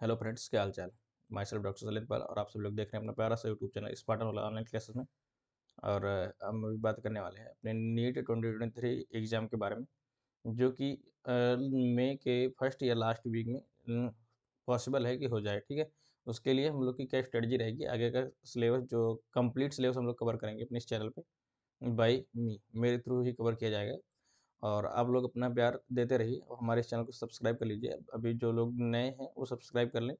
Hello friends, क्या हाल चाल। My self doctor सलित पाल और आप सभी लोग देख रहे हैं अपना प्यारा सा यूट्यूब चैनल स्पार्टन वाला ऑनलाइन क्लासेस में। और हम अभी बात करने वाले हैं अपने नीट 2023 एग्ज़ाम के बारे में, जो कि मई के फर्स्ट या लास्ट वीक में पॉसिबल है कि हो जाए। ठीक है, उसके लिए हम लोग की क्या स्ट्रेटजी रहेगी, आगे का सिलेबस जो कंप्लीट सिलेबस हम लोग कवर करेंगे अपने इस चैनल पे बाई मी, मेरे थ्रू ही कवर किया जाएगा। और आप लोग अपना प्यार देते रहिए और हमारे इस चैनल को सब्सक्राइब कर लीजिए। अभी जो लोग नए हैं वो सब्सक्राइब कर लें,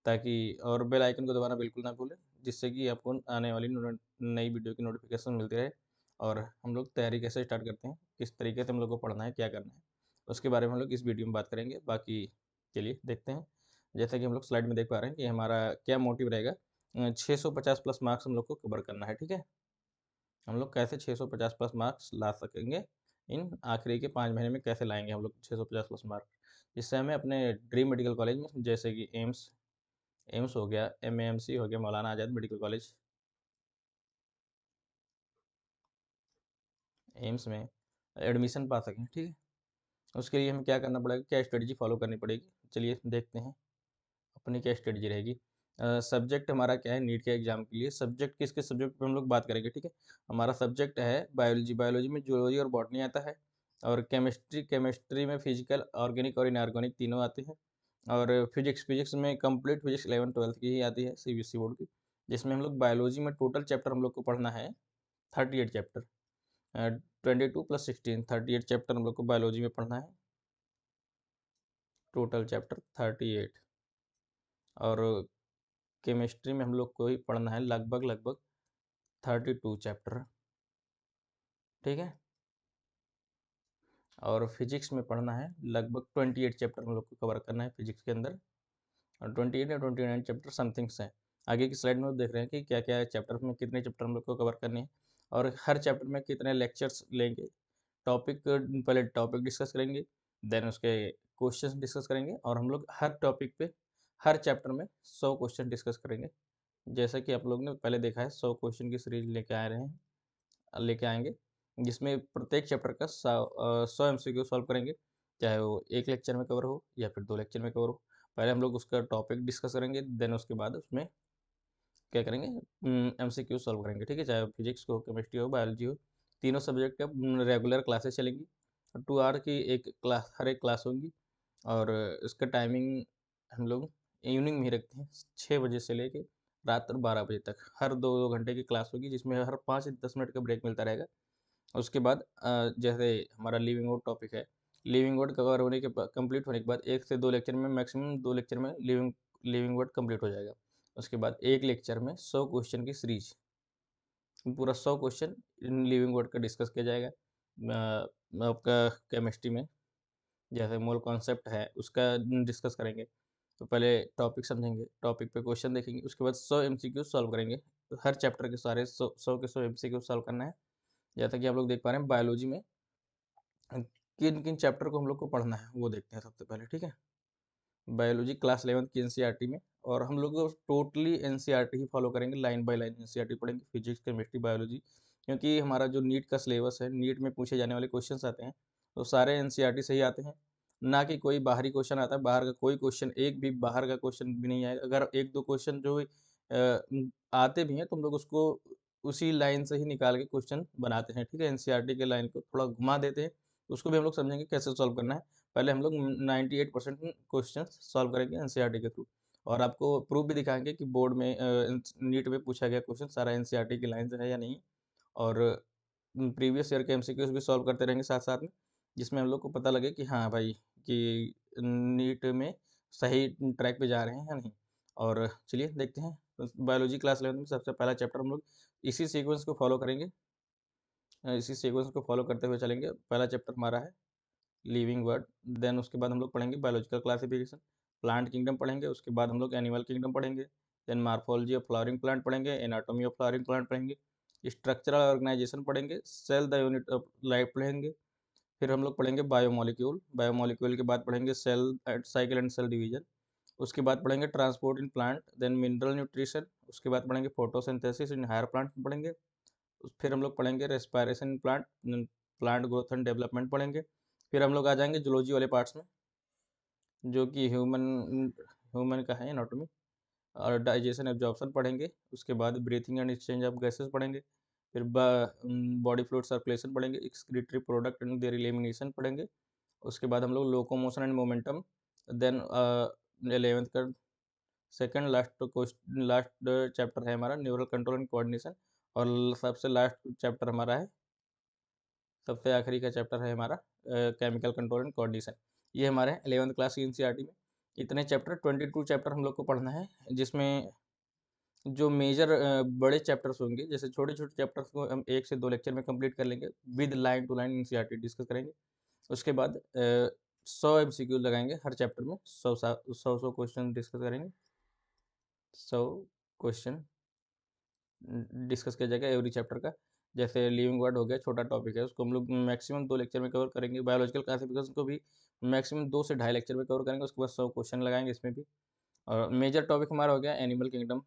ताकि और बेल आइकन को दबाना बिल्कुल ना भूलें, जिससे कि आपको आने वाली नई वीडियो की नोटिफिकेशन मिलती रहे। और हम लोग तैयारी कैसे स्टार्ट करते हैं, किस तरीके से हम लोग को पढ़ना है, क्या करना है, उसके बारे में हम लोग इस वीडियो में बात करेंगे। बाकी चलिए देखते हैं। जैसा कि हम लोग स्लाइड में देख पा रहे हैं कि हमारा क्या मोटिव रहेगा। 650 प्लस मार्क्स हम लोग को कवर करना है। ठीक है, हम लोग कैसे 650 प्लस मार्क्स ला सकेंगे, इन आखिरी के 5 महीने में कैसे लाएंगे हम लोग 650 प्लस मार्क्स, जिससे हमें अपने ड्रीम मेडिकल कॉलेज में, जैसे कि एम्स एम्स हो गया, एमएएमसी हो गया, मौलाना आज़ाद मेडिकल कॉलेज, एम्स में एडमिशन पा सकें। ठीक है, उसके लिए हमें क्या करना पड़ेगा, क्या स्ट्रेटजी फॉलो करनी पड़ेगी, चलिए देखते हैं अपनी क्या स्ट्रेटजी रहेगी। सब्जेक्ट हमारा क्या है नीट के एग्जाम के लिए, सब्जेक्ट किस किस सब्जेक्ट पे हम लोग बात करेंगे। ठीक है, हमारा सब्जेक्ट है बायोलॉजी, बायोलॉजी में जूलॉजी और बॉटनी आता है। और केमिस्ट्री, केमिस्ट्री में फिजिकल, ऑर्गेनिक और इनऑर्गेनिक तीनों आते हैं। और फिजिक्स, फिजिक्स में कंप्लीट फिजिक्स 11 12 की ही आती है सीबीएसई बोर्ड की, जिसमें हम लोग बायोलॉजी में टोटल चैप्टर हम लोग को पढ़ना है 38 चैप्टर। 22 + 16 38 चैप्टर हम लोग को बायोलॉजी में पढ़ना है, टोटल चैप्टर 38। और केमिस्ट्री में हम लोग को ही पढ़ना है लगभग लगभग 32 चैप्टर। ठीक है, और फिजिक्स में पढ़ना है लगभग 28 चैप्टर हम लोग को कवर करना है फिजिक्स के अंदर। और 28 या 29 चैप्टर समथिंग्स हैं। आगे की स्लाइड में देख रहे हैं कि क्या क्या चैप्टर में कितने चैप्टर हम लोग को कवर करने हैं, और हर चैप्टर में कितने लेक्चर्स लेंगे। टॉपिक, पहले टॉपिक डिस्कस करेंगे, देन उसके क्वेश्चंस डिस्कस करेंगे, और हम लोग हर टॉपिक पे हर चैप्टर में 100 क्वेश्चन डिस्कस करेंगे। जैसा कि आप लोग ने पहले देखा है, 100 क्वेश्चन की सीरीज लेके आएंगे, जिसमें प्रत्येक चैप्टर का 100 एमसीक्यू सॉल्व करेंगे, चाहे वो एक लेक्चर में कवर हो या फिर 2 लेक्चर में कवर हो। पहले हम लोग उसका टॉपिक डिस्कस करेंगे, देन उसके बाद उसमें क्या करेंगे, एमसीक्यू सॉल्व करेंगे। ठीक है, चाहे फिजिक्स हो, केमिस्ट्री हो, बायोलॉजी हो, तीनों सब्जेक्ट का रेगुलर क्लासेस चलेंगी। 2 आवर की एक क्लास, हर एक क्लास होगी। और इसका टाइमिंग हम लोग इवनिंग में ही रखते हैं, 6 बजे से लेके रात 12 बजे तक हर 2-2 घंटे की क्लास होगी, जिसमें हर 5 से 10 मिनट का ब्रेक मिलता रहेगा। उसके बाद जैसे हमारा लिविंग वर्ड टॉपिक है, लिविंग वर्ड कवर होने के बाद, कंप्लीट होने के बाद 1 से 2 लेक्चर में, मैक्सिमम 2 लेक्चर में लिविंग वर्ड कंप्लीट हो जाएगा। उसके बाद एक लेक्चर में 100 क्वेश्चन की सीरीज, पूरा 100 क्वेश्चन इन लिविंग वर्ड का डिस्कस किया जाएगा। आपका केमिस्ट्री में जैसे मोल कॉन्सेप्ट है उसका डिस्कस करेंगे। तो पहले टॉपिक समझेंगे, टॉपिक पे क्वेश्चन देखेंगे, उसके बाद 100 एमसीक्यू सॉल्व करेंगे। तो हर चैप्टर के सारे 100 के 100 एमसीक्यू सॉल्व करना है। जैसा कि आप लोग देख पा रहे हैं, बायोलॉजी में किन किन चैप्टर को हम लोग को पढ़ना है वो देखते हैं सबसे पहले। ठीक है, बायोलॉजी क्लास 11 की एनसीईआरटी में, और हम लोग टोटली एनसीईआरटी ही फॉलो करेंगे, लाइन बाय लाइन एनसीईआरटी पढ़ेंगे, फिजिक्स, केमिस्ट्री, बायोलॉजी। क्योंकि हमारा जो नीट का सिलेबस है, नीट में पूछे जाने वाले क्वेश्चंस आते हैं, तो सारे एनसीईआरटी से ही आते हैं, ना कि कोई बाहरी क्वेश्चन आता है। बाहर का कोई क्वेश्चन, एक भी बाहर का क्वेश्चन भी नहीं आएगा। अगर 1-2 क्वेश्चन जो आते भी हैं, तो हम लोग उसको उसी लाइन से ही निकाल के क्वेश्चन बनाते हैं। ठीक है, एनसीईआरटी के लाइन को थोड़ा घुमा देते हैं, उसको भी हम लोग समझेंगे कैसे सॉल्व करना है। पहले हम लोग 98% क्वेश्चंस सॉल्व करेंगे एनसीईआरटी के थ्रू, और आपको प्रूफ भी दिखाएँगे कि बोर्ड में नीट में पूछा गया क्वेश्चन सारा एनसीईआरटी की लाइन से है या नहीं। और प्रीवियस ईयर के एमसीक्यूज़ भी सॉल्व करते रहेंगे साथ-साथ में, जिसमें हम लोग को पता लगे कि हाँ भाई, कि नीट में सही ट्रैक पे जा रहे हैं या नहीं। और चलिए देखते हैं, तो बायोलॉजी क्लास 11 में सबसे पहला चैप्टर हम लोग इसी सीक्वेंस को फॉलो करेंगे। इसी सीक्वेंस को फॉलो करते हुए चलेंगे। पहला चैप्टर हमारा है लिविंग वर्ड, देन उसके बाद हम लोग पढ़ेंगे बायोलॉजिकल क्लासिफिकेशन, प्लांट किंगडम पढ़ेंगे, उसके बाद हम लोग एनिमल किंगडम पढ़ेंगे, then morphology of flowering plant पढ़ेंगे, एनाटॉमी ऑफ फ्लावरिंग प्लांट पढ़ेंगे, स्ट्रक्चरल ऑर्गेनाइजेशन पढ़ेंगे, cell the unit of life पढ़ेंगे। फिर हम लोग पढ़ेंगे बायोमोलिक्यूल, बायोमोलिक्यूल के बाद पढ़ेंगे cell and cycle and cell division. उसके बाद पढ़ेंगे transport in plant, then mineral nutrition. उसके बाद पढ़ेंगे फोटोसिंथेसिस इन हायर प्लांट पढ़ेंगे। फिर हम लोग पढ़ेंगे respiration in plant, plant growth and development पढ़ेंगे। फिर हम लोग आ जाएंगे जूलॉजी वाले पार्ट्स में, जो कि ह्यूमन का है एनाटॉमी। और डाइजेशन एब्जॉर्प्शन पढ़ेंगे, उसके बाद breathing and exchange of gases पढ़ेंगे, फिर बॉडी फ्लूइड सर्कुलेशन पढ़ेंगे, excretory product and there elimination पढ़ेंगे। उसके बाद हम लोग locomotion and momentum, then 11th का सेकंड लास्ट चैप्टर है हमारा न्यूरल कंट्रोल एंड कोऑर्डिनेशन, और सबसे लास्ट चैप्टर हमारा है, सबसे आखिरी का चैप्टर है हमारा केमिकल कंट्रोल एंड कोऑर्डिनेशन। ये हमारे 11th क्लास की एनसीईआरटी में इतने चैप्टर 22 चैप्टर हम लोग को पढ़ना है, जिसमें जो मेजर बड़े चैप्टर्स होंगे, जैसे छोटे-छोटे चैप्टर्स को हम 1 से 2 लेक्चर में कंप्लीट कर लेंगे, with line to line NCERT discuss करेंगे। उसके बाद 100 एमसीक्यू लगाएँगे हर चैप्टर में, 100 क्वेश्चन डिस्कस करेंगे, 100 क्वेश्चन डिस्कस किया जाएगा एवरी चैप्टर का। जैसे लिविंग वर्ड हो गया, छोटा टॉपिक है, उसको हम लोग मैक्सिमम 2 लेक्चर में कवर करेंगे। बायोलॉजिकल क्लासिफिकेशन को भी मैक्सिमम 2 से ढाई लेक्चर में कवर करेंगे, उसके बाद 100 क्वेश्चन लगाएँगे इसमें भी। और मेजर टॉपिक हमारा हो गया animal kingdom,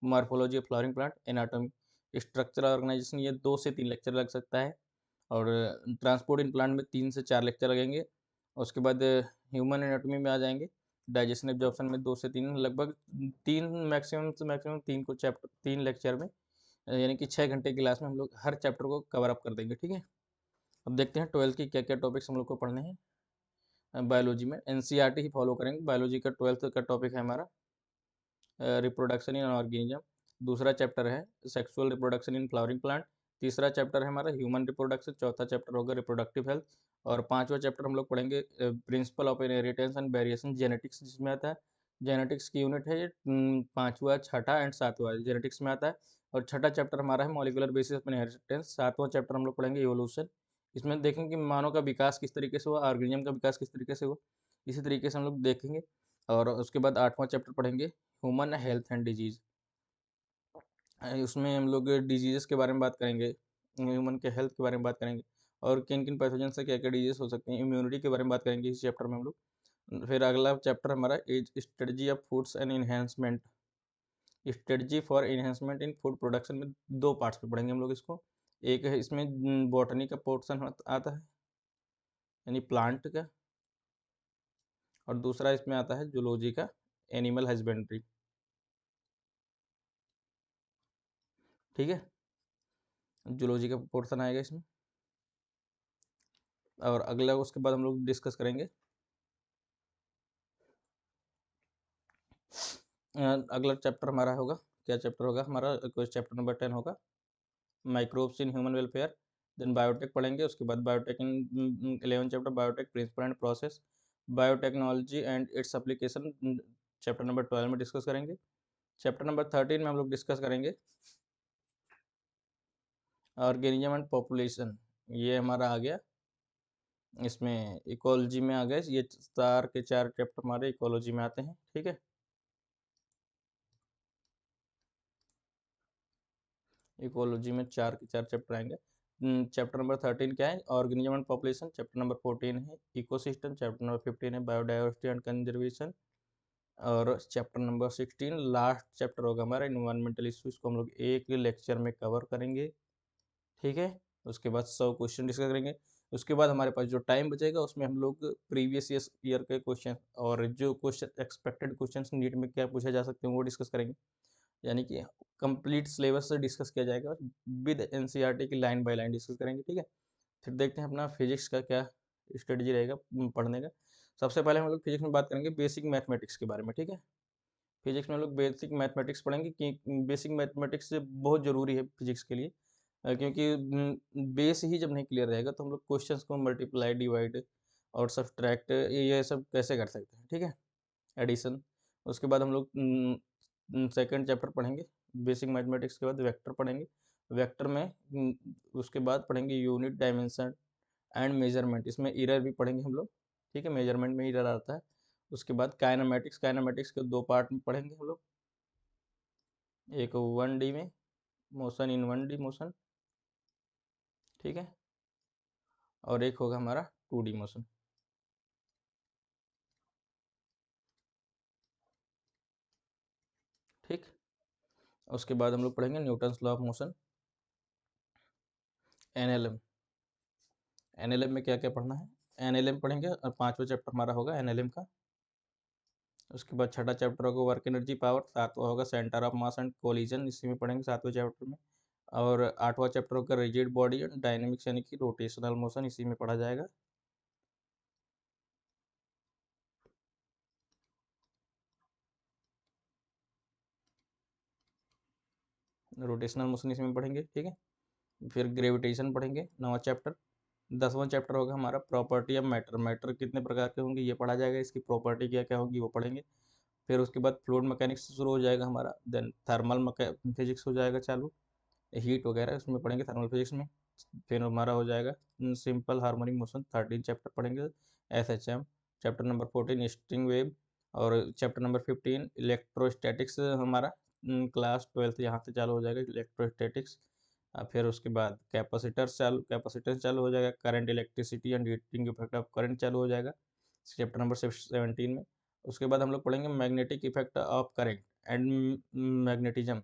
morphology of flowering plant, anatomy, structural organisation, ये 2 से 3 लेक्चर लग सकता है। और ट्रांसपोर्ट इन प्लांट में 3 से 4 लेक्चर लगेंगे। उसके बाद ह्यूमन एनाटॉमी में आ जाएँगे, डाइजेशन एब्जॉर्प्शन में 2 से 3, लगभग 3 मैक्सिमम से मैक्सिमम 3 को चैप्टर 3 लेक्चर में, यानी कि 6 घंटे की क्लास में हम लोग हर चैप्टर को कवर अप कर देंगे, ठीक है? अब देखते हैं 12th की क्या-क्या टॉपिक्स हम लोग को पढ़ने हैं। बायोलॉजी में एनसीईआरटी ही फॉलो करेंगे। बायोलॉजी का 12th का टॉपिक है हमारा रिप्रोडक्शन इन ऑर्गेनिज्म। दूसरा चैप्टर है sexual reproduction in flowering plant. तीसरा चैप्टर है हमारा ह्यूमन रिप्रोडक्शन। चौथा चैप्टर होगा रिप्रोडक्टिव हेल्थ। और पांचवा चैप्टर हम लोग पढ़ेंगे principle of inheritance and variation genetics, जिसमें आता है जेनेटिक्स की यूनिट है ये, पांचवा, छठा एंड सातवां जेनेटिक्स में आता है। और छठा चैप्टर हमारा है मॉलिक्यूलर बेसिस ऑफ इनहेरिटेंस। सातवां चैप्टर हम लोग पढ़ेंगे इवोल्यूशन। इसमें देखेंगे कि मानव का विकास किस तरीके से हुआ, ऑर्गेनिज्म का विकास किस तरीके से हुआ, इसी तरीके से हम लोग देखेंगे। और उसके बाद आठवां चैप्टर पढ़ेंगे ह्यूमन हेल्थ एंड डिजीज़। उसमें हम लोग डिजीज़ेज़ के बारे में बात करेंगे, ह्यूमन के हेल्थ के बारे में बात करेंगे, और किन-किन पैथोजन से क्या-क्या डिजीज़ हो सकते हैं, इम्यूनिटी के बारे में बात करेंगे इस चैप्टर में हम लोग। फिर अगला चैप्टर हमारा is strategy of foods and enhancement, strategy for enhancement in food production में 2 पार्ट्स में पढ़ेंगे हम लोग इसको। एक है इसमें बॉटनी का पोर्शन आता है, यानी प्लांट का, और दूसरा इसमें आता है जूलॉजी का, एनिमल हस्बेंड्री, ठीक है? जूलॉजी का पोर्शन आएगा इसमें। और अगला उसके बाद हम लोग डिस्कस करेंगे अगला चैप्टर हमारा होगा, क्या चैप्टर होगा हमारा, चैप्टर नंबर 10 होगा microbes in human welfare. Then biotech पढ़ेंगे, उसके बाद biotech in 11 chapter biotech principle and process, biotechnology and its application, chapter number 12 में डिस्कस करेंगे। चैप्टर नंबर 13 में हम लोग डिस्कस करेंगे ऑर्गेनिज्म एंड पॉपुलेशन, ये हमारा आ गया, इसमें इकोलॉजी में आ गए, ये 4 के 4 चैप्टर हमारे इकोलॉजी में आते हैं, ठीक है? इकोलॉजी में 4 के 4 चैप्टर आएंगे। चैप्टर नंबर 13 क्या है, organism and population. Chapter number 14 है इकोसिस्टम। चैप्टर नंबर 15 है बायोडाइवर्सिटी एंड कंजर्वेशन। और चैप्टर नंबर 16 लास्ट चैप्टर होगा हमारा इन्वायरमेंटल इशू, इसको हम लोग एक लेक्चर में कवर करेंगे, ठीक है? उसके बाद 100 क्वेश्चन डिस्कस करेंगे। उसके बाद हमारे पास जो टाइम बचेगा उसमें हम लोग प्रीवियस ईयर के क्वेश्चन और जो क्वेश्चन एक्सपेक्टेड क्वेश्चन नीट में क्या पूछे जा सकते हैं वो डिस्कस करेंगे, यानी कि कंप्लीट सिलेबस से डिस्कस किया जाएगा, विद एनसीईआरटी की लाइन बाय लाइन डिस्कस करेंगे, ठीक है? फिर देखते हैं अपना फिजिक्स का क्या स्ट्रेटजी रहेगा पढ़ने का। सबसे पहले हम लोग फिजिक्स में बात करेंगे बेसिक मैथमेटिक्स के बारे में, ठीक है? फिजिक्स में हम लोग बेसिक मैथमेटिक्स पढ़ेंगे कि बेसिक मैथमेटिक्स बहुत ज़रूरी है फिजिक्स के लिए, क्योंकि बेस ही जब नहीं क्लियर रहेगा तो हम लोग क्वेश्चंस को मल्टीप्लाई, डिवाइड और सब्ट्रैक्ट ये सब कैसे कर सकते हैं, ठीक है? एडिशन। उसके बाद हम लोग सेकंड चैप्टर पढ़ेंगे बेसिक मैथमेटिक्स के बाद वेक्टर पढ़ेंगे। वेक्टर में उसके बाद पढ़ेंगे यूनिट, डायमेंशन एंड मेजरमेंट, इसमें एरर भी पढ़ेंगे हम लोग, ठीक है? मेजरमेंट में एरर आता है। उसके बाद काइनेमेटिक्स, काइनेमेटिक्स के 2 पार्ट में पढ़ेंगे हम लोग, एक 1D में मोशन इन 1D मोशन, ठीक है? और एक होगा हमारा 2D मोशन, ठीक? उसके बाद हम लोग पढ़ेंगे Newton's law of motion, NLM. NLM में क्या क्या पढ़ना है, एनएलएम पढ़ेंगे, और 5वां चैप्टर हमारा होगा एनएलएम का उसके बाद छठा चैप्टर होगा वर्क एनर्जी पावर, सातवां होगा centre of mass and collision, इसी में पढ़ेंगे सातवें चैप्टर में। और आठवां चैप्टर होगा रिजिड बॉडी एंड डायनेमिक्स यानी कि रोटेशनल मोशन, इसी में पढ़ा जाएगा। रोटेशनल मोशन इसमें पढ़ेंगे, ठीक है। फिर ग्रेविटेशन पढ़ेंगे, नौवां चैप्टर। 10वां चैप्टर होगा हमारा प्रॉपर्टी ऑफ मैटर, मैटर कितने प्रकार के होंगे ये पढ़ा जाएगा, इसकी प्रॉपर्टी क्या क्या होगी वो पढ़ेंगे। फिर उसके बाद फ्लूइड मैकेनिक्स शुरू हो जाएगा हमारा, देन थर्मल फिजिक्स हो जाएगा चालू, हीट वगैरह उसमें पढ़ेंगे थर्मल फिजिक्स में। फिर हमारा हो जाएगा सिंपल हार्मोनिक मोशन, 13 चैप्टर पढ़ेंगे। SHM chapter number 14 string wave, और चैप्टर नंबर 15 इलेक्ट्रोस्टैटिक्स हमारा क्लास 12 यहाँ से चालू हो जाएगा इलेक्ट्रोस्टैटिक्स। फिर उसके बाद कैपेसिटर चालू हो जाएगा, current electricity and heating effect of current चालू हो जाएगा चैप्टर नंबर 17 में। उसके बाद हम लोग पढ़ेंगे magnetic effect of current and magnetism,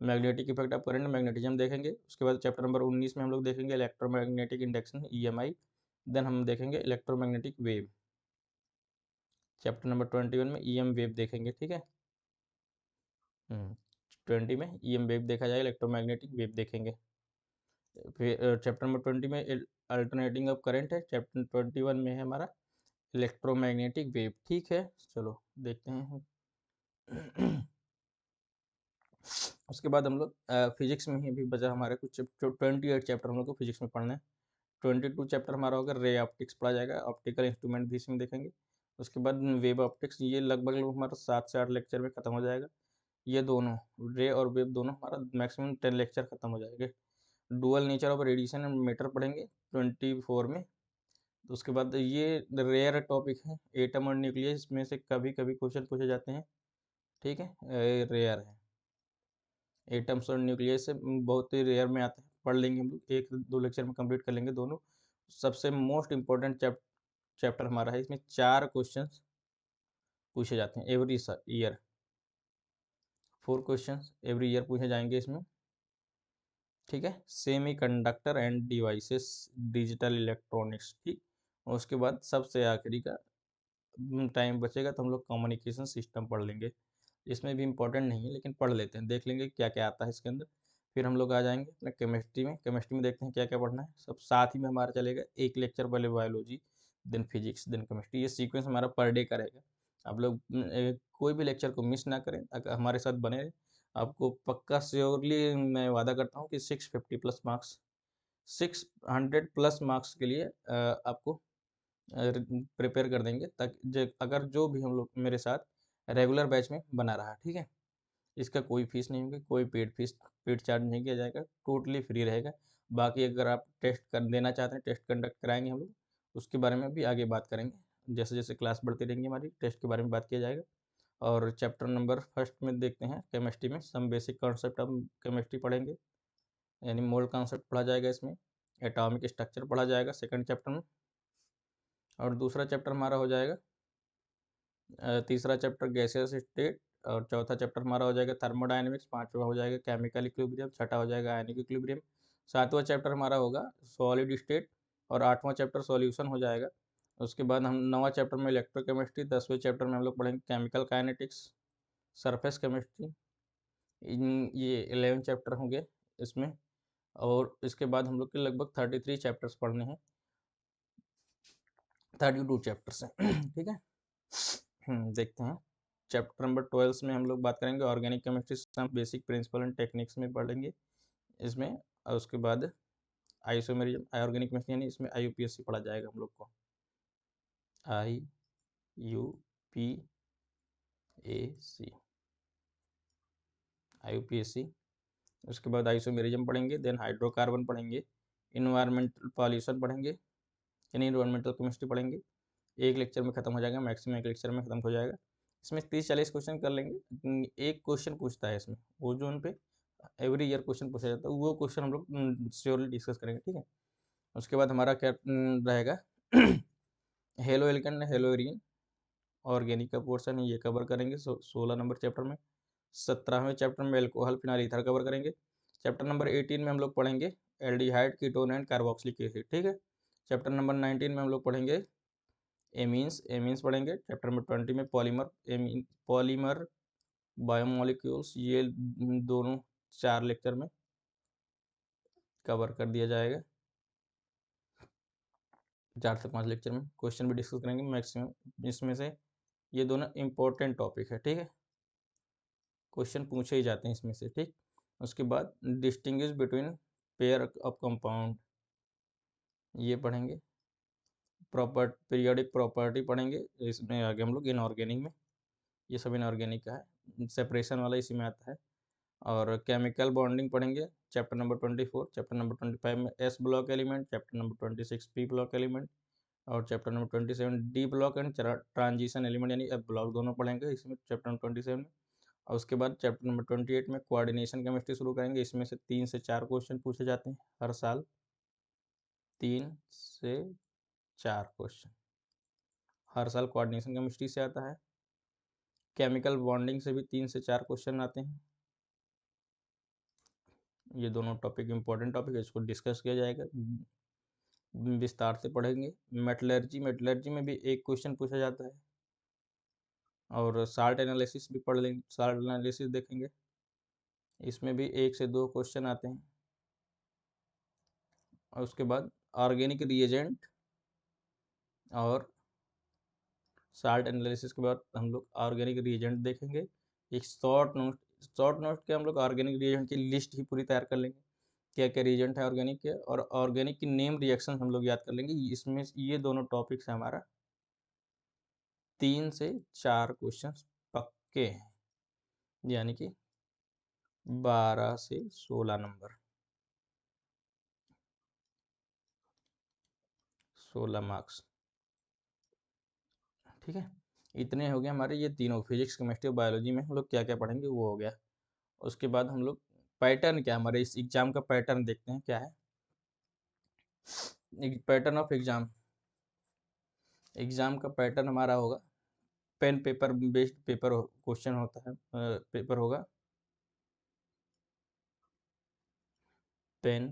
magnetic effect of current magnetism देखेंगे। उसके बाद चैप्टर नंबर 19 में हम लोग देखेंगे इलेक्ट्रोमैग्नेटिक इंडक्शन EMI, देन हम देखेंगे इलेक्ट्रोमैग्नेटिक वेव। चैप्टर नंबर 21 में EM वेव देखेंगे, ठीक है। 20 में EM वेव देखा जाएगा, इलेक्ट्रोमैग्नेटिक वेव देखेंगे। फिर चैप्टर नंबर 20 में अल्टरनेटिंग ऑफ करंट है, चैप्टर 21 में है हमारा इलेक्ट्रोमैग्नेटिक वेव, ठीक है। चलो देखते हैं। उसके बाद हम लोग फिजिक्स में ही अभी बचा हमारे कुछ 28 चैप्टर हम लोग को फिजिक्स में पढ़ना है। 22 चैप्टर हमारा होगा रे ऑप्टिक्स पढ़ा जाएगा, ऑप्टिकल इंस्ट्रूमेंट भी इसमें देखेंगे। उसके बाद वेव ऑप्टिक्स, ये लगभग हमारा 7 से 8 लेक्चर में खत्म हो जाएगा। ये दोनों रे और वेव दोनों हमारा मैक्सिमम 10 लेक्चर खत्म हो जाएंगे। Dual nature of radiation and matter पढ़ेंगे 24 में। तो उसके बाद ये रेयर टॉपिक है, एटम और न्यूक्लियस में से कभी कभी क्वेश्चन पूछे जाते हैं, ठीक है। रेयर है, एटम्स और न्यूक्लियस से बहुत ही रेयर में आते हैं, पढ़ लेंगे हम लोग, 1-2 लेक्चर में कंप्लीट कर लेंगे दोनों। सबसे मोस्ट इम्पोर्टेंट चैप्टर हमारा है, इसमें 4 क्वेश्चन पूछे जाते हैं every year, 4 question every year पूछे जाएंगे इसमें, ठीक है। Semi conductor end devices, digital electronics, ठीक। और उसके बाद सबसे आखिरी का टाइम बचेगा तो हम लोग कम्युनिकेशन सिस्टम पढ़ लेंगे। इसमें भी इम्पोर्टेंट नहीं है लेकिन पढ़ लेते हैं, देख लेंगे क्या क्या आता है इसके अंदर। फिर हम लोग आ जाएंगे अपने केमिस्ट्री में देखते हैं क्या क्या पढ़ना है, सब साथ ही में हमारा चलेगा। एक लेक्चर पहले biology, then physics, then chemistry, ये सीक्वेंस हमारा पर डे का रहेगा। आप लोग कोई भी लेक्चर को मिस ना करें, अगर हमारे साथ बने रहें। आपको पक्का श्योरली मैं वादा करता हूँ कि 650 प्लस मार्क्स, 600 प्लस मार्क्स के लिए आपको प्रिपेयर कर देंगे, ताकि अगर जो भी हम लोग मेरे साथ रेगुलर बैच में बना रहा, ठीक है। इसका कोई फीस नहीं होगी, कोई पेड चार्ज नहीं किया जाएगा, टोटली फ्री रहेगा। बाकी अगर आप टेस्ट कर देना चाहते हैं, टेस्ट कंडक्ट कराएंगे हम लोग, उसके बारे में भी आगे बात करेंगे। जैसे जैसे क्लास बढ़ती रहेंगी हमारी, टेस्ट के बारे में बात किया जाएगा। और चैप्टर नंबर फर्स्ट में देखते हैं केमिस्ट्री में some basic concept of chemistry पढ़ेंगे, यानी मोल कॉन्सेप्ट पढ़ा जाएगा इसमें। एटॉमिक स्ट्रक्चर पढ़ा जाएगा सेकंड चैप्टर में। और दूसरा चैप्टर हमारा हो जाएगा तीसरा चैप्टर गैसियस स्टेट, और चौथा चैप्टर हमारा हो जाएगा थर्मोडायनेमिक्स, पांचवा हो जाएगा केमिकल इक्विलिब्रियम, छठा हो जाएगा आयनिक इक्विलिब्रियम, सातवां चैप्टर हमारा होगा सॉलिड स्टेट, और आठवां चैप्टर सॉल्यूशन हो जाएगा। उसके बाद हम नौवां चैप्टर में इलेक्ट्रोकेमिस्ट्री, 10वें चैप्टर में हम लोग पढ़ेंगे केमिकल काइनेटिक्स, सरफेस केमिस्ट्री, ये 11 चैप्टर होंगे इसमें। और इसके बाद हम लोग के लगभग 33 चैप्टर्स पढ़ने हैं, 32 चैप्टर्स हैं, ठीक है। देखते हैं चैप्टर नंबर 12 में हम लोग बात करेंगे organic chemistry, some basic principle and techniques में पढ़ेंगे इसमें। और उसके बाद आइसोमेरिज्म ऑर्गेनिक केमिस्ट्री, यानी इसमें IUPAC पढ़ा जाएगा हम लोग को, IUPAC। उसके बाद आइसोमेरिज्म पढ़ेंगे, देन हाइड्रोकार्बन पढ़ेंगे, इन्वायरमेंटल पॉल्यूशन पढ़ेंगे, यानी इन्वायरमेंटल केमिस्ट्री पढ़ेंगे। एक लेक्चर में खत्म हो जाएगा, मैक्सिमम एक लेक्चर में खत्म हो जाएगा। इसमें 30-40 क्वेश्चन कर लेंगे। एक क्वेश्चन पूछता है इसमें, वो जो उन पे एवरी ईयर क्वेश्चन पूछा जाता है, वो क्वेश्चन हम लोग श्योरली डिस्कस करेंगे, ठीक है। उसके बाद हमारा क्या रहेगा, halo alkane hello Erin organic का पोर्शन है, ये कवर करेंगे 16 नंबर चैप्टर में। 17वें चैप्टर में एल्कोहल फिनाइल ईथर कवर करेंगे। चैप्टर नंबर 18 में हम लोग पढ़ेंगे aldehyde ketone and carboxylic acid, ठीक है। चैप्टर नंबर 19 में हम लोग पढ़ेंगे एमीन्स पढ़ेंगे चैप्टर नंबर 20 में। पॉलीमर बायोमोलिक्यूल्स, ये दोनों 4 लेक्चर में कवर कर दिया जाएगा। 4 से 5 लेक्चर में क्वेश्चन भी डिस्कस करेंगे मैक्सिमम इसमें से। ये दोनों इम्पोर्टेंट टॉपिक है, ठीक है, क्वेश्चन पूछे ही जाते हैं इसमें से, ठीक। उसके बाद distinguish between pair of compound, ये पढ़ेंगे। पीरियोडिक प्रॉपर्टी पढ़ेंगे, इसमें आगे हम लोग इनऑर्गेनिक में, ये सब इनऑर्गेनिक का है, सेपरेशन वाला इसी में आता है। और केमिकल बॉन्डिंग पढ़ेंगे चैप्टर नंबर 24। चैप्टर नंबर 25 में S block element, chapter number 26 P block element, और chapter number 27 D block and transition element यानी एफ ब्लॉक, दोनों पढ़ेंगे इसमें चैप्टर नंबर 27 में। और उसके बाद चैप्टर नंबर 28 में कोऑर्डिनेशन केमिस्ट्री शुरू करेंगे। इसमें से 3 से 4 क्वेश्चन पूछे जाते हैं हर साल, 3 से 4 क्वेश्चन हर साल कोऑर्डिनेशन केमिस्ट्री से आता है। केमिकल बॉन्डिंग से भी 3 से 4 क्वेश्चन आते हैं। ये दोनों टॉपिक इंपॉर्टेंट टॉपिक है, इसको डिस्कस किया जाएगा, विस्तार से पढ़ेंगे। मेटलर्जी में भी 1 क्वेश्चन पूछा जाता है। और साल्ट एनालिसिस भी पढ़ लेंगे, साल्ट एनालिसिस देखेंगे, इसमें भी 1 से 2 क्वेश्चन आते हैं। और उसके बाद ऑर्गेनिक रिएजेंट और साल्ट एनालिसिस के बाद हम लोग ऑर्गेनिक रिएजेंट देखेंगे। एक शॉर्ट नोट के हम लोग ऑर्गेनिक रिएजेंट की लिस्ट ही पूरी तैयार कर लेंगे, क्या क्या रिएजेंट है ऑर्गेनिक के, और ऑर्गेनिक की नेम रिएक्शन हम लोग याद कर लेंगे। इसमें ये दोनों टॉपिक्स है हमारा 3 से 4 क्वेश्चन पक्के हैं, यानी कि 12 से 16 नंबर, 16 मार्क्स, ठीक है। इतने हो गए हमारे ये तीनों, फिजिक्स केमिस्ट्री और बायोलॉजी में हम लोग क्या क्या पढ़ेंगे वो हो गया। उसके बाद हम लोग पैटर्न क्या हमारे इस एग्जाम का पैटर्न देखते हैं क्या है। पैटर्न ऑफ एग्जाम का पैटर्न हमारा होगा, pen paper based paper question होता है, पेपर होगा पेन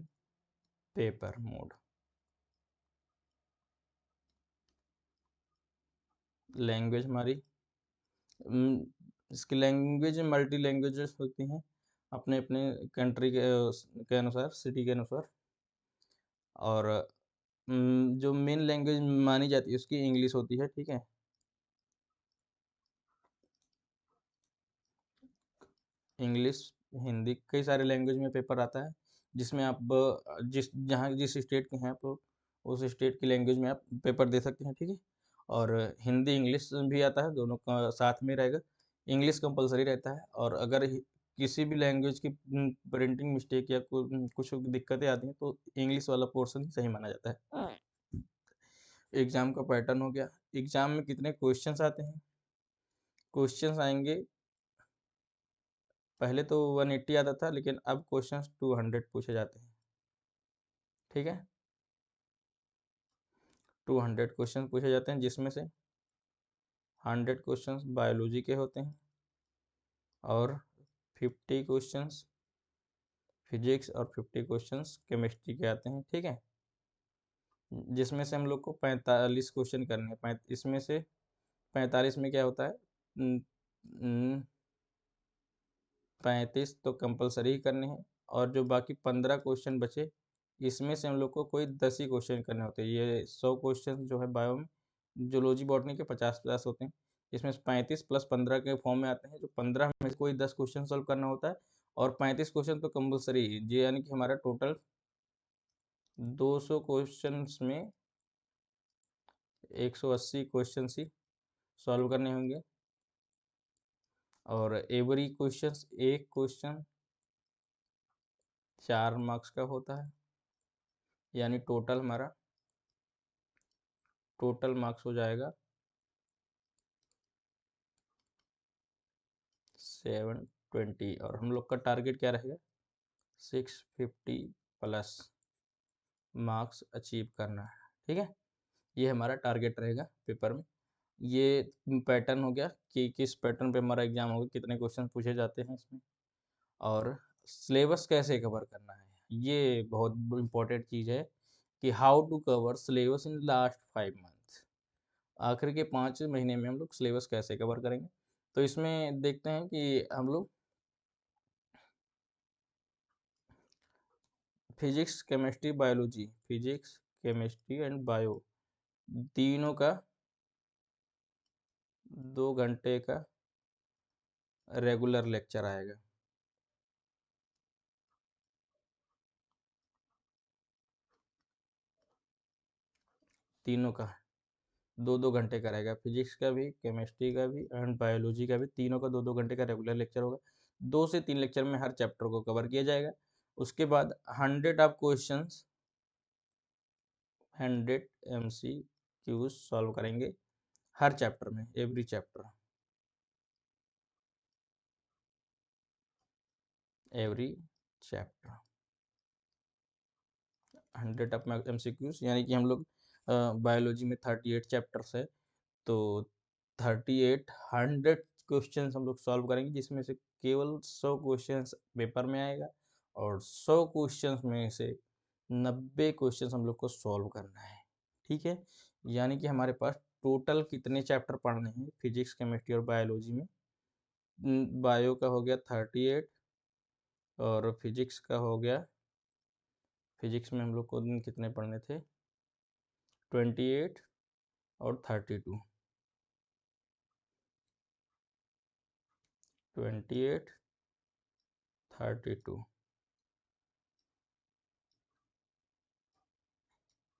पेपर मोड। लैंग्वेज हमारी, इसकी लैंग्वेज मल्टी लैंग्वेजेस होती हैं अपने अपने कंट्री के अनुसार, सिटी के अनुसार। और जो मेन लैंग्वेज मानी जाती है उसकी इंग्लिश होती है, ठीक है। इंग्लिश, हिंदी, कई सारे लैंग्वेज में पेपर आता है, जिसमें आप जिस स्टेट के हैं आप उस स्टेट की लैंग्वेज में आप पेपर दे सकते हैं, ठीक है। और हिंदी इंग्लिश भी आता है, दोनों का साथ में रहेगा। इंग्लिश कंपलसरी रहता है, और अगर किसी भी लैंग्वेज की प्रिंटिंग मिस्टेक या कुछ दिक्कतें आती हैं तो इंग्लिश वाला पोर्शन ही सही माना जाता है। एग्जाम का पैटर्न हो गया। एग्जाम में कितने क्वेश्चंस आते हैं, क्वेश्चंस आएंगे, पहले तो 180 आता था, लेकिन अब क्वेश्चंस 200 पूछे जाते हैं, ठीक है। 200 क्वेश्चन पूछे जाते हैं, जिसमें से 100 क्वेश्चंस बायोलॉजी के होते हैं और 50 क्वेश्चंस फिजिक्स और 50 क्वेश्चंस केमिस्ट्री के आते हैं, ठीक है। जिसमें से हम लोग को 45 क्वेश्चन करने हैं। इसमें से 45 में क्या होता है, 35 तो कंपलसरी ही करने हैं, और जो बाकी 15 क्वेश्चन बचे, इसमें से हम लोग को कोई 10 ही क्वेश्चन करने होते हैं। ये 100 क्वेश्चन जो है बायो में, जूलॉजी बॉटनी के 50 होते हैं, इसमें से 35 प्लस 15 के फॉर्म में आते हैं। जो 15 में से कोई 10 क्वेश्चन सॉल्व करना होता है, और 35 क्वेश्चन तो कंपलसरी, ये यानी कि हमारा टोटल 200 क्वेश्चन में 180 क्वेश्चन ही सॉल्व करने होंगे। और एवरी क्वेश्चन, एक क्वेश्चन 4 मार्क्स का होता है, यानी टोटल हमारा टोटल मार्क्स हो जाएगा 720। और हम लोग का टारगेट क्या रहेगा, 650 प्लस मार्क्स अचीव करना है, ठीक है। ये हमारा टारगेट रहेगा पेपर में। ये पैटर्न हो गया कि किस पैटर्न पे हमारा एग्जाम होगा, कितने क्वेश्चन पूछे जाते हैं इसमें, और सिलेबस कैसे कवर करना है। ये बहुत इम्पोर्टेंट चीज़ है कि how to cover syllabus in last 5 months. आखिर के 5 महीने में हम लोग सिलेबस कैसे कवर करेंगे। तो इसमें देखते हैं कि हम लोग physics, chemistry, biology, physics, chemistry and bio तीनों का 2 घंटे का रेगुलर लेक्चर आएगा। तीनों का 2-2 घंटे का रहेगा। फिजिक्स का भी, केमिस्ट्री का भी एंड बायोलॉजी का भी तीनों का 2-2 घंटे का रेगुलर लेक्चर होगा। 2 से 3 लेक्चर में हर चैप्टर को कवर किया जाएगा। उसके बाद 100 ऑफ क्वेश्चंस 100 MCQs सॉल्व करेंगे हर चैप्टर में, every chapter, every chapter 100 of MCQs, यानी कि हम लोग बायोलॉजी में 38 चैप्टर्स है, तो 38 100 क्वेश्चंस हम लोग सॉल्व करेंगे, जिसमें से केवल 100 क्वेश्चंस पेपर में आएगा और 100 क्वेश्चंस में से 90 क्वेश्चंस हम लोग को सॉल्व करना है। ठीक है, यानी कि हमारे पास टोटल कितने चैप्टर पढ़ने हैं फिजिक्स, केमिस्ट्री और बायोलॉजी में। बायो का हो गया 38 और फिजिक्स का हो गया, फिजिक्स में हम लोग को दिन कितने पढ़ने थे, 28 और 32, 28 32,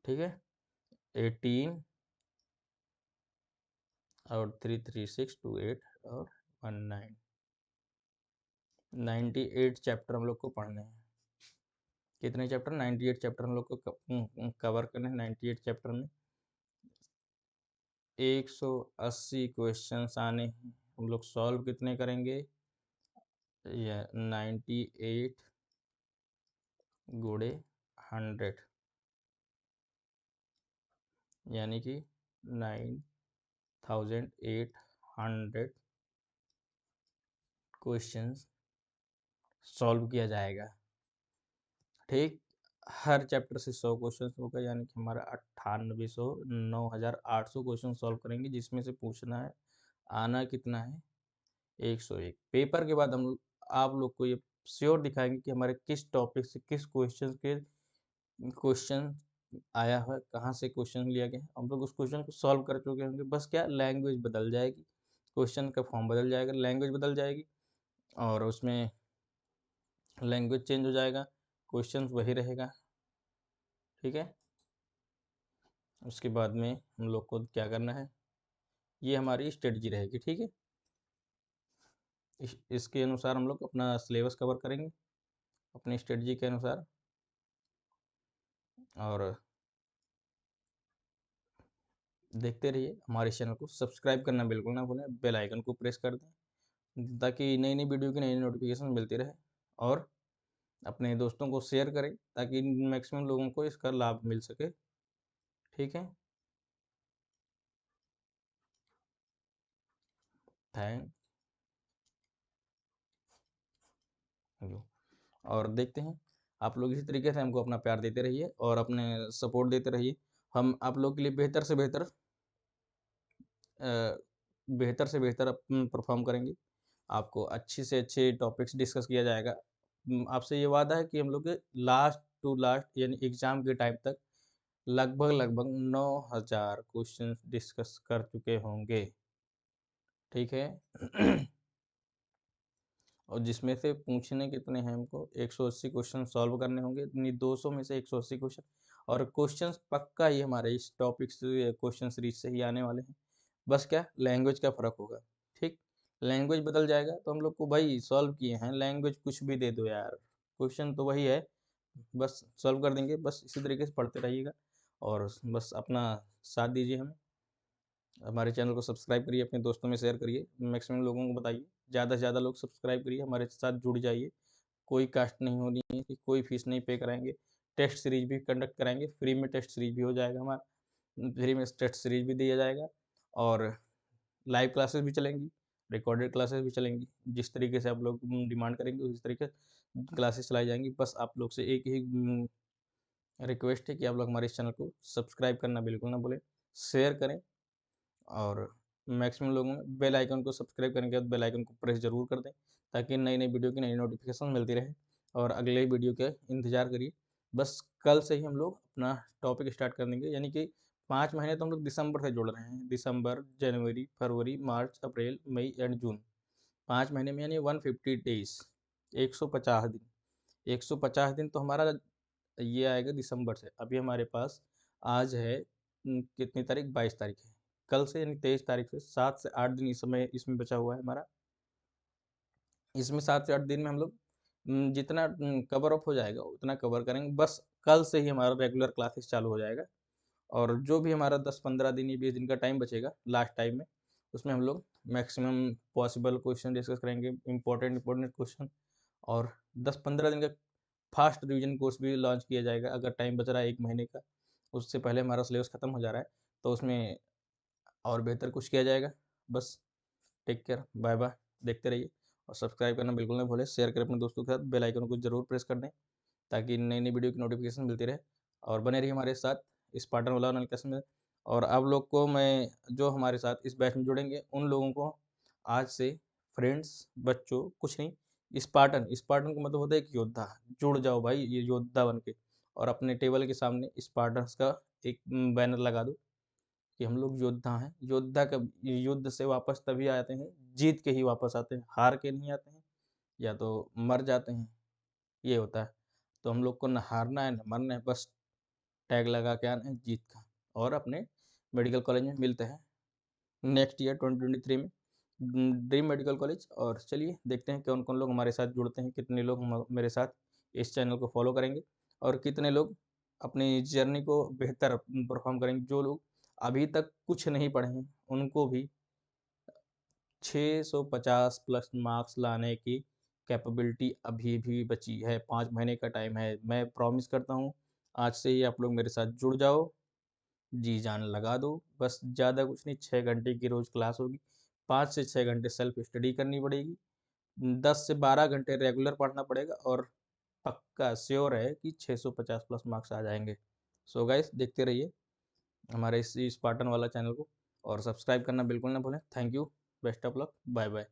ठीक है, 18 और 3 3 6 2 8 और 1 9, 98 चैप्टर हम लोग को पढ़ने हैं। कितने चैप्टर, 98 चैप्टर हम लोग को कवर करने हैं। 98 चैप्टर में 180 क्वेश्चंस आने हैं। हम लोग सॉल्व कितने करेंगे, या 98 गुणे 100, यानी कि 9800 क्वेश्चंस सॉल्व किया जाएगा। ठीक, हर चैप्टर से 100 क्वेश्चन होगा, यानी कि हमारा 9800 9800 क्वेश्चन सॉल्व करेंगे, जिसमें से पूछना है आना कितना है, 101। पेपर के बाद हम आप लोग को ये श्योर दिखाएंगे कि हमारे किस टॉपिक से किस क्वेश्चन आया है, कहाँ से क्वेश्चन लिया गया है। हम लोग उस क्वेश्चन को सॉल्व कर चुके होंगे, बस क्या लैंग्वेज बदल जाएगी, क्वेश्चन का फॉर्म बदल जाएगा, लैंग्वेज बदल जाएगी और उसमें लैंग्वेज चेंज हो जाएगा, क्वेश्चन वही रहेगा। ठीक है, उसके बाद में हम लोग को क्या करना है, ये हमारी स्ट्रेटजी रहेगी। ठीक है, इसके अनुसार हम लोग अपना सिलेबस कवर करेंगे अपनी स्ट्रेटजी के अनुसार। और देखते रहिए, हमारे चैनल को सब्सक्राइब करना बिल्कुल ना भूलें, बेल आइकन को प्रेस कर दें ताकि नई नई वीडियो की नई नई नोटिफिकेशन मिलती रहे, और अपने दोस्तों को शेयर करें ताकि मैक्सिमम लोगों को इसका लाभ मिल सके। ठीक है, थैंक यू। और देखते हैं, आप लोग इसी तरीके से हमको अपना प्यार देते रहिए और अपने सपोर्ट देते रहिए। हम आप लोग के लिए बेहतर से बेहतर परफॉर्म करेंगे। आपको अच्छे से अच्छे टॉपिक्स डिस्कस किया जाएगा। आपसे ये वादा है कि हम लोग के लास्ट टू लास्ट यानी एग्ज़ाम के टाइम तक लगभग 9000 क्वेश्चंस डिस्कस कर चुके होंगे। ठीक है। और जिसमें से पूछने कितने हैं हमको, 180 क्वेश्चन सॉल्व करने होंगे, यानी 200 में से 180 क्वेश्चन। और क्वेश्चंस पक्का ही हमारे इस टॉपिक से क्वेश्चन सीरीज से ही आने वाले हैं। बस क्या लैंग्वेज का फ़र्क होगा। ठीक, लैंग्वेज बदल जाएगा तो हम लोग को भाई सॉल्व किए हैं, लैंग्वेज कुछ भी दे दो यार, क्वेश्चन तो वही है, बस सॉल्व कर देंगे। बस इसी तरीके से पढ़ते रहिएगा और बस अपना साथ दीजिए हमें। हमारे चैनल को सब्सक्राइब करिए, अपने दोस्तों में शेयर करिए, मैक्सिमम लोगों को बताइए, ज़्यादा से ज़्यादा लोग सब्सक्राइब करिए, हमारे साथ जुड़ जाइए। कोई कास्ट नहीं होनी है, कि कोई फीस नहीं पे कराएंगे। टेस्ट सीरीज भी कंडक्ट कराएंगे, फ्री में टेस्ट सीरीज भी हो जाएगा हमारा, फ्री में टेस्ट सीरीज भी दिया जाएगा और लाइव क्लासेस भी चलेंगी, रिकॉर्डेड क्लासेस भी चलेंगी। जिस तरीके से आप लोग डिमांड करेंगे उस तरीके क्लासेस चलाई जाएंगी। बस आप लोग से एक ही रिक्वेस्ट है कि आप लोग हमारे इस चैनल को सब्सक्राइब करना बिल्कुल ना भूलें, शेयर करें और मैक्सिमम लोगों में बेल आइकन को सब्सक्राइब करने के बाद बेल आइकन को प्रेस ज़रूर कर दें, ताकि नई-नई वीडियो की नई नोटिफिकेशन मिलती रहे और अगले वीडियो के इंतज़ार करिए। बस कल से ही हम लोग अपना टॉपिक स्टार्ट कर देंगे, यानी कि 5 महीने तो हम लोग दिसंबर से जुड़ रहे हैं। दिसंबर, जनवरी, फरवरी, मार्च, अप्रैल, मई एंड जून। 5 महीने में यानी 150 डेज़, 150 दिन। 150 दिन तो हमारा ये आएगा दिसंबर से। अभी हमारे पास आज है कितनी तारीख? 22 तारीख है। कल से यानी 23 तारीख से 7 से 8 दिन इस समय इसमें बचा हुआ है हमारा। इसमें 7 से 8 दिन में हम लोग जितना कवर अप हो जाएगा उतना कवर करेंगे। बस कल से ही हमारा रेगुलर क्लासेस चालू हो जाएगा और जो भी हमारा 10-15 दिन या 20 दिन का टाइम बचेगा लास्ट टाइम में, उसमें हम लोग मैक्सिमम पॉसिबल क्वेश्चन डिस्कस करेंगे, इम्पोर्टेंट क्वेश्चन, और 10-15 दिन का फास्ट रिवीजन कोर्स भी लॉन्च किया जाएगा। अगर टाइम बच रहा है 1 महीने का, उससे पहले हमारा सिलेबस खत्म हो जा रहा है, तो उसमें और बेहतर कुछ किया जाएगा। बस टेक केयर, बाय-बाय, देखते रहिए और सब्सक्राइब करना बिल्कुल ना भूलें, शेयर करें अपने दोस्तों के साथ, बेल आइकन को ज़रूर प्रेस कर दें, ताकि नई-नई वीडियो की नोटिफिकेशन मिलती रहे और बने रहिए हमारे साथ स्पार्टन ओला एनालिसिस में। और आप लोग को मैं, जो हमारे साथ इस बैच में जुड़ेंगे, उन लोगों को आज से फ्रेंड्स, बच्चों, कुछ नहीं, स्पार्टन स्पार्टन का मतलब होता है एक योद्धा। जुड़ जाओ भाई ये योद्धा बन के और अपने टेबल के सामने स्पार्टन्स का एक बैनर लगा दो कि हम लोग योद्धा हैं। योद्धा कब युद्ध से वापस तभी आते हैं, जीत के ही वापस आते हैं, हार के नहीं आते हैं, या तो मर जाते हैं, ये होता है। तो हम लोग को ना हारना है ना मरना है, बस टैग लगा के आना है जीत का। और अपने मेडिकल कॉलेज में मिलते हैं नेक्स्ट ईयर 2023 में, ड्रीम मेडिकल कॉलेज। और चलिए देखते हैं कौन-कौन लोग हमारे साथ जुड़ते हैं, कितने लोग मेरे साथ इस चैनल को फॉलो करेंगे और कितने लोग अपनी जर्नी को बेहतर परफॉर्म करेंगे। जो लोग अभी तक कुछ नहीं पढ़े हैं, उनको भी 650 प्लस मार्क्स लाने की कैपेबिलिटी अभी भी बची है। 5 महीने का टाइम है। मैं प्रॉमिस करता हूँ, आज से ही आप लोग मेरे साथ जुड़ जाओ, जी जान लगा दो। बस ज़्यादा कुछ नहीं, 6 घंटे की रोज़ क्लास होगी, 5 से 6 घंटे सेल्फ स्टडी करनी पड़ेगी, 10 से 12 घंटे रेगुलर पढ़ना पड़ेगा और पक्का श्योर है कि 650 प्लस मार्क्स आ जाएँगे। सो गाइस, देखते रहिए हमारे इस स्पार्टन वाला चैनल को और सब्सक्राइब करना बिल्कुल ना भूलें। Thank you, best of luck, bye bye.